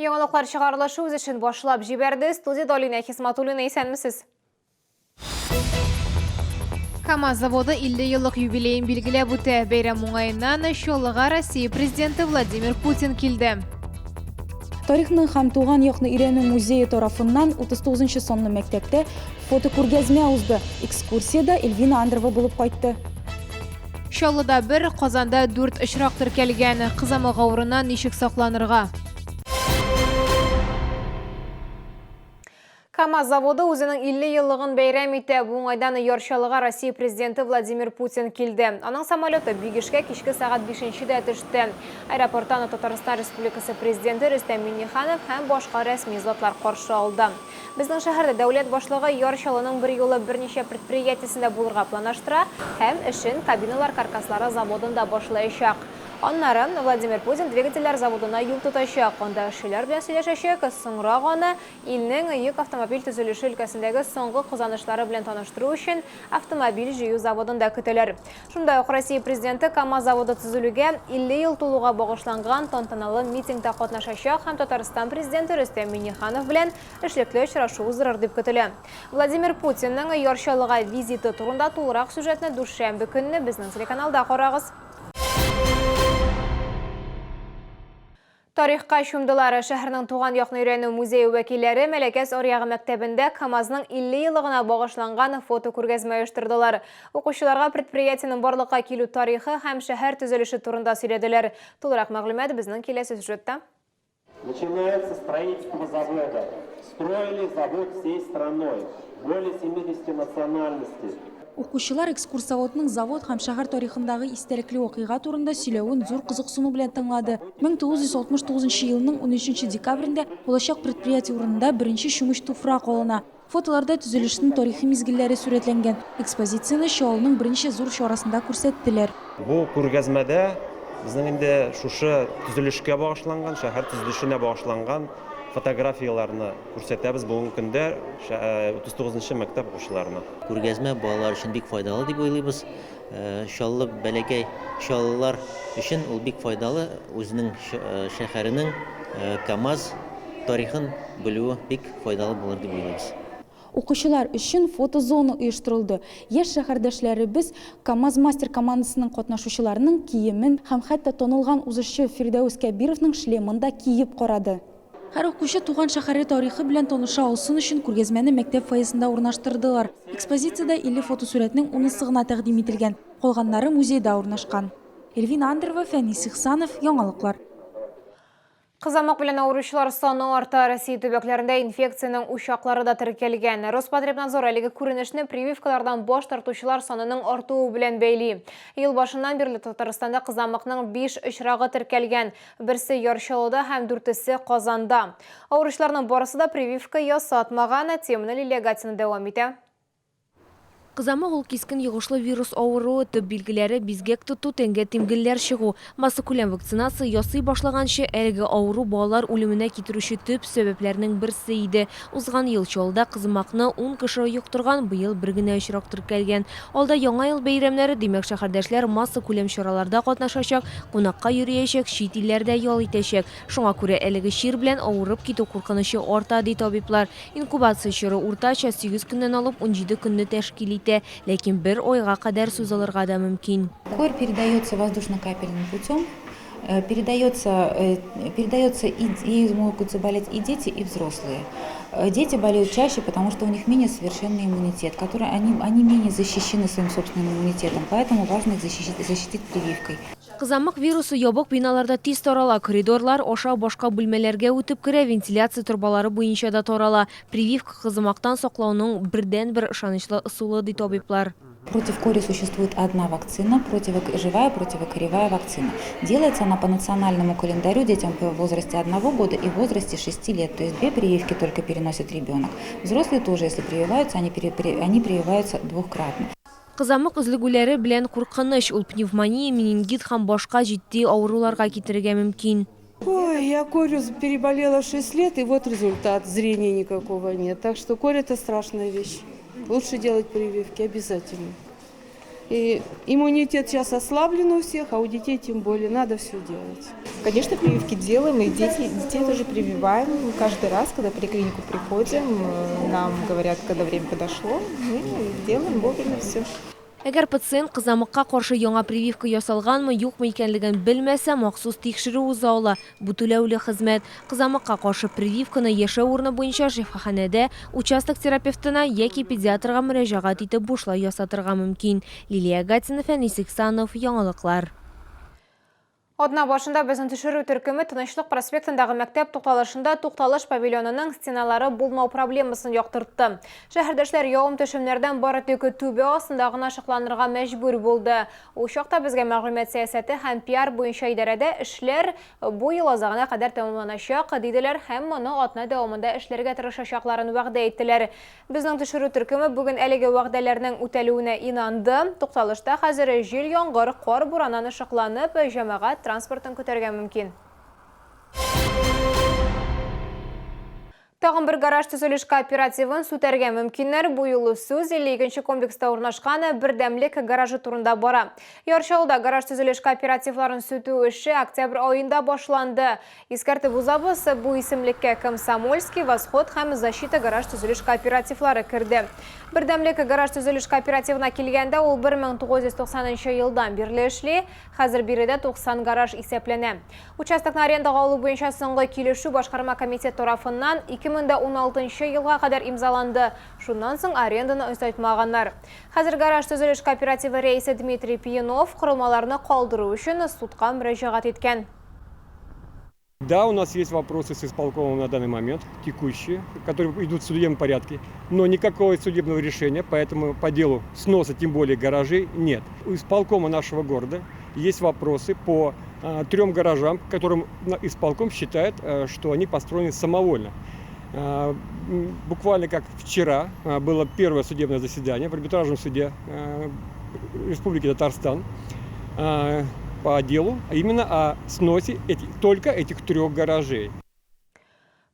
Яңалыклар чыгарылышы үз эшен башлап җибәрде. Студияда Алина Хисматуллина, исәнмесез? КАМАЗ заводы 50 еллык юбилейын билгеләп үтә. Бәйрәм уңаеннан Чоллыга Россия президенты Владимир Путин килде. Тарихның һәм туган якны өйрәнү музее тарафыннан 39 сонлы мәктәптә фотокүргәзмә узды. Экскурсияда Эльвина Андрова булып кайтты. Чаллыда 1, Казанда 4 очрак теркәлгән. Кызамык авыруннан ничек сакланырга? КАМАЗ заводы үзенең 50 еллыгын бәйрәм итә. Бу уңайдан Чаллыга Россия президенты Владимир Путин килде. Аның самолеты Бигешкә кичке сәгать 5-дә төште. Аэропорттан Татарстан Республикасы президенты Рөстәм Миңнеханов һәм башка рәсми затлар каршы алды. Безнең шәһәрдә дәүләт башлыгы Чаллының бер юлы берничә предприятиесендә булырга планлаштыра һәм эшен кабиналар каркаслары заводында башлаячак. Аннары Владимир Путин двигательләр заводына юл тотачак. Анда эшчеләр белән сөйләшәчәк. Соңрак аны илнең йөк автомобиль төзелеше өлкәсендәге соңгы казанышлары белән таныштыру өчен автомобиль җыю заводында көтәләр. Шунда ук Россия президенты КАМАЗ заводы төзелүгә 50 ел тулуга багышланган тантаналы митингта катнашачак һәм Татарстан президенты Рөстәм Миңнеханов белән эшлекле очрашу уздырыр дип көтелә. Владимир Путинның Чаллыга визиты турында тулырак сюжетны дүшәмбе көнне безнең телеканалда карагыз. Тарихка чумдылары шәһәрнең туган якны өйрәнү музее вәкилләре Мәләкәс аръягы мәктәбендә КАМАЗның 50 еллыгына багышланган фотокүргәзмә оештырдылар. Укучыларга предприятиенең барлыкка килү тарихы һәм шәһәр төзелеше турында сөйләделәр. Тулырак мәгълүмат безнең киләсе сюжетта. Начинается строительство завода. Строили завод всей страной. Более 70 национальностей. Укучылар экскурсоводның завод һәм шәһәр тарихындагы истәлекле вакыйга турында сөйләвен зур кызыксыну белән тыңлады. 1969 елның 13 декабрендә булачак предприятие урынында беренче чүмеч туфрак алына. Фотоларда төзелешнең тарихи мизгелләре сурәтләнгән. Экспозицияны Чаллының беренче зур чарасында күрсәттеләр. Бу күргәзмәдә безнең инде шушы төзелешкә багышланган, шәһәр төзелешенә багышланган фотографияларны күрсәтәбез бүгенге көндә 39-нчы мәктәп укучыларына. Күргәзмә балалар өчен бик файдалы дип уйлыйбыз. Чаллы бәләкәй чаллылар өчен ул бик файдалы. Үзенең шәһәренең КАМАЗ тарихын белүе бик файдалы булыр дип уйлыйбыз. Укучылар өчен фотозона оештырылды. Яшь шәһәрдәшләребез КАМАЗ мастер командасының катнашучыларының киемен һәм хәтта танылган узышчы Фирдәүс Кәбировның шлемын да киеп карады. Һәр укучы туган шәһәре тарихы белән таныша алсын өчен күргәзмәне мәктәп фойесында урнаштырдылар. Экспозициядә 50 фотосурәтнең 10-сы гына тәкъдим ителгән. Калганнары музейда урнашкан. Эльвина Андрова, Фәнис Ихсанов, Яңалыклар. Кызамык белән авыручылар саны арта. Россия төбәкләрендә инфекциянең учаклары да теркәлгән. Роспотребнадзор әлеге күренешне прививкалардан баш тартучылар санының артуы белән бәйли. Ел башыннан бирле Татарстанда кызамыкның 5 очрагы теркәлгән. Берсе Чаллыда һәм 4-се Казанда. Авыручыларның барысы да прививка ясатмаган. Теманы Лилия Гатина дәвам итә. Кызамык ул кискен йогышлы вирус авыруы, төп билгеләре бизгәк тоту, тәнгә тимгелләр чыгу. Массакүләм вакцинация ясый башлаганчы әлеге авыру балалар үлеменә китерүче төп сәбәпләрнең берсе иде. Узган ел Чаллыда кызамыкны 10 кеше йоктырган, быел бер генә очрак теркәлгән. Алда яңа ел бәйрәмнәре, димәк шәһәрдәшләр массакүләм чараларда катнашачак, кунакка йөриячәк, чит илләрдә ял итәчәк. Шуңа күрә әлеге чир белән авырып китү куркынычы арта ди табиблар. Инкубация чоры уртача 8 көннән алып 17 көнне тәшкил итә. Ләкин бер айга кадәр сүз алырга да мөмкин. Кор передается воздушно-капельным путем, передается и могут заболеть и дети, и взрослые. Дети болеют чаще, потому что у них менее совершенный иммунитет, они менее защищены своим собственным иммунитетом, поэтому важно их защитить прививкой. Кызамык вирусы ябык биналарда тиз тарала, коридорлар аша башка бүлмәләргә үтеп керә, вентиляция турбалары буенча да тарала. Прививка кызамыктан саклауның бердән-бер ышанычлы ысулы ди табиблар. Против кори существует одна вакцина, живая противокоревая вакцина. Делается она по национальному календарю детям в возрасте 1 года и в возрасте 6 лет. То есть 2 прививки только переносит ребенок. Взрослые тоже, если прививаются, они прививаются двукратно. Кызамык үзлегүләре белән куркыныч, ул пневмония, менингит һәм башка җитди авыруларга китерергә мөмкин. Ой, я корью переболела 6 лет, и вот результат. Зрения никакого нет. Так что корь — это страшная вещь. Лучше делать прививки обязательно. И иммунитет сейчас ослаблен у всех, а у детей тем более надо все делать. Конечно, прививки делаем, и детей тоже прививаем. Каждый раз, когда в поликлинику приходим, нам говорят, когда время подошло, мы делаем вовремя все. Әгәр пациент кызамыкка каршы яңа прививка ясалганмы, юкмы икәнлеген белмәсә, махсус тикшерү уза ала. Бу түләүле хезмәт. Кызамыкка каршы прививканы яшәү урыны буенча шифаханәдә участок терапевтына яки педиатрга мөрәҗәгать итеп бушлай ясатырга мөмкин. Лилия Гатина, Фәнис Иксанов, яңалыклар. Одна башында безнең төшерү төркеме Тынычлык проспектындагы мәктәп тукталышында тукталыш павильонының стеналары булмау проблемасын яктыртты. Шәһәрдәшләр явым төшемнәрдән бары тик түбә астында гына шакланырга мәҗбүр булды. Ул чакта безгә мәгълүмат сәясәте һәм пиар буенча идарәдә эшләр бу ел азагына кадәр тәмамланачак диделәр һәм моны атна дәвамында эшләргә тырышачакларын вәгъдә иттеләр. Безнең төшерү төркеме бүген әлеге вәгъдәләрнең үтәлүенә инанды. Тукталышта хәзер җил, яңгыр, кар бураннан шакланып, җәмәгать транспортын көтәргә мөмкин. Тагын бер гараж төзелеш кооперативын сүтәргә мөмкиннәр. Бу юлы сүз 52-нче комплекста урнашкан бердәмлек гаражы турында бара. Яршауда гараж төзелеш кооперативларын сүтү эше октябрь айында башланды. Искәртеп узабыз, бу исемлеккә Комсомольский, Восход һәм Защита гараж төзелеш кооперативлары керде. Бердәмлек гараж төзелеш кооперативына килгәндә ул 1990 елдан бирле эшли, хәзер биредә 90 гараж исәпләнә. Участокны арендага алу буенча соңгы килешү башкарма комитет тарафыннан 2016 елга кадәр имзаланды. Шуннан соң аренданы озайтмаганнар. Хәзер гараж төзелеш кооперативы рәисе Дмитрий Пиенов корылмаларны калдыру өчен судка мөрәҗәгать иткән. Да, у нас есть вопросы с исполкомом на данный момент, текущие, которые идут в судебном порядке, но никакого судебного решения, поэтому по делу сноса, тем более гаражей, нет. У исполкома нашего города есть вопросы по 3 гаражам, которым исполком считает, что они построены самовольно. Буквально как вчера было первое судебное заседание в арбитражном суде Республики Татарстан по делу, а именно о сносе только этих 3 гаражей.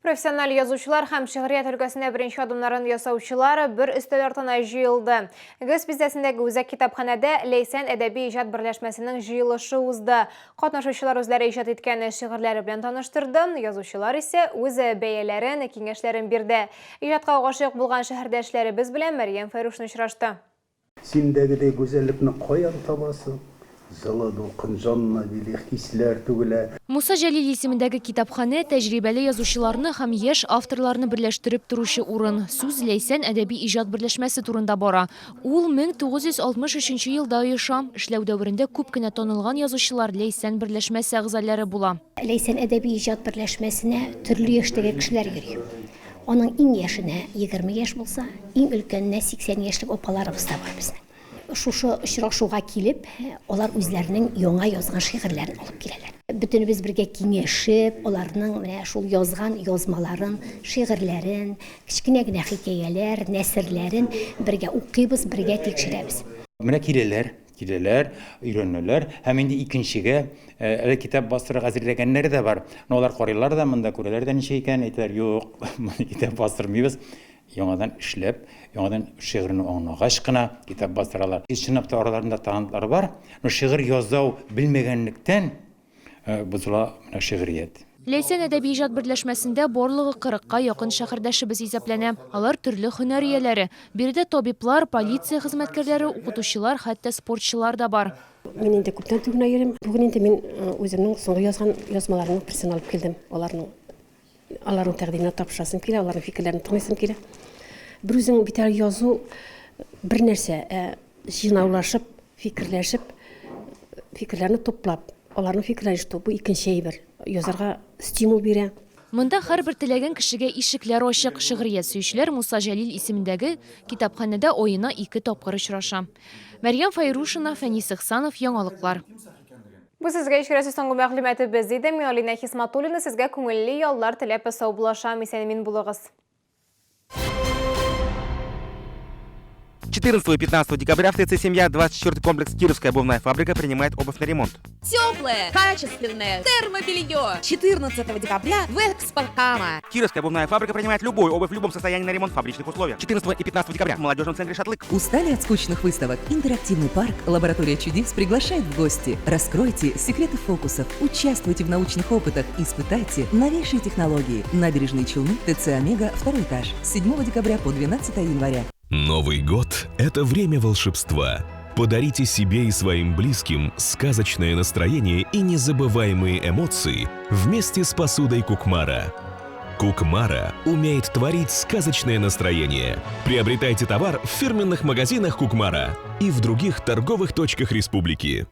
Профессиональ язучылар һәм шигърият өлкәсендә беренче адымнарын ясаучылар бер өстәл артына җыелды. Гыз бизәсендәге үзәк китапханәдә Ләйсән әдәби иҗат берләшмәсенең җыелышы узды. Катнашучылар үзләре иҗат иткән шигырьләре белән таныштырды, язучылар исә үз бәяләрен, киңәшләрен бирде. Иҗатка гашыйк булган шәһәрдәшләребез белән Мәрьям Фәрушны очрашты. Синдәгедәй гүзәллекне каян табасың? Зылы дулкын жанна билих кисләр түгелә. Муса Җәлил исемендәге китапханә тәҗрибәле язучыларны һәм яшь авторларны берләштереп торучы урын. Сүз Ләйсән әдәби иҗат берләшмәсе турында бара. Ул 1963 елда оеша. Эшләү дәверендә күп кенә танылган язучылар Ләйсән берләшмәсе әгъзалары була. Ләйсән әдәби иҗат берләшмәсенә төрле яшьтәге кешеләр йөри. Аның иң яшенә 20 яшь булса, иң өлкәненә 80 яшьлек апаларыбыз да бар безнең. Шушы очрашуга килеп, алар үзләренең яңа язган шигырьләрен алып киләләр. Бөтенебез бергә киңәшеп, аларның менә шул язган язмаларын, шигырьләрен, кичкенә генә хикәяләр, нәсерләрен бергә укыйбыз, бергә тикшерәбез. Менә киләләр, өйрәнәләр, һәм инде икенчегә әле китап бастырырга әзерләгәннәр дә бар. Алар карыйлар да, монда күрәләр дә ничә икән, әйтәләр, юк, моны китап бастырмыйбыз. Яңадан эшләп, яңадан шигырьне аңлагач кына китап бастыралар. Чынлап та араларында талантлар бар, но шигырь язу белмәгәнлектән бузыла шигърият. Ләйсән әдәби иҗат берләшмәсендә барлыгы 40-ка якын шәһәрдәшебез исәпләнә. Алар төрле һөнәр ияләре. Биредә табиблар, полиция хезмәткәрләре, укытучылар, хәтта спортчылар да бар. Мин инде күптән түгел йөрим. Бүген инде мин үземнең соңгы язган язмаларны персонал алып килдем. Аларның тәкъдимен тапшырасым килә, аларның фикерләрен тыңлыйсым килә. Бер үзең битәр язу бер нәрсә, җыйнаулашып, фикерләшеп, фикерләрне топлап, аларның фикерләрен ишетү бу икенче әйбер. Язарга стимул бирә. Монда һәрбер теләгән кешегә ишекләр ачык. Шигърият сөючеләр Муса Җәлил исемендәге китапханәдә аена 2 тапкыр очраша. Мәрьям Файрушина, Фәнис Иксанов, яңалыклар. Бу сезгә ишкерәсе соңгы мәгълүматыбыз иде. Мин Алина Хисматуллина сезгә күңелле яллар теләп сау булашам. Исән-мин булыгыз. 14 и 15 декабря в ТЦ «Семья» 24-й комплекс «Кировская обувная фабрика» принимает обувь на ремонт. Теплое, качественное термобелье. 14 декабря в Экспорткама. Кировская обувная фабрика принимает любую обувь в любом состоянии на ремонт в фабричных условиях. 14 и 15 декабря в молодежном центре «Шатлык». Устали от скучных выставок? Интерактивный парк «Лаборатория чудес» приглашает в гости. Раскройте секреты фокусов, участвуйте в научных опытах, испытайте новейшие технологии. Набережные Челны, ТЦ «Омега», 2 этаж. С 7 декабря по 12 января. Новый год – это время волшебства. Подарите себе и своим близким сказочное настроение и незабываемые эмоции вместе с посудой Кукмара. Кукмара умеет творить сказочное настроение. Приобретайте товар в фирменных магазинах Кукмара и в других торговых точках республики.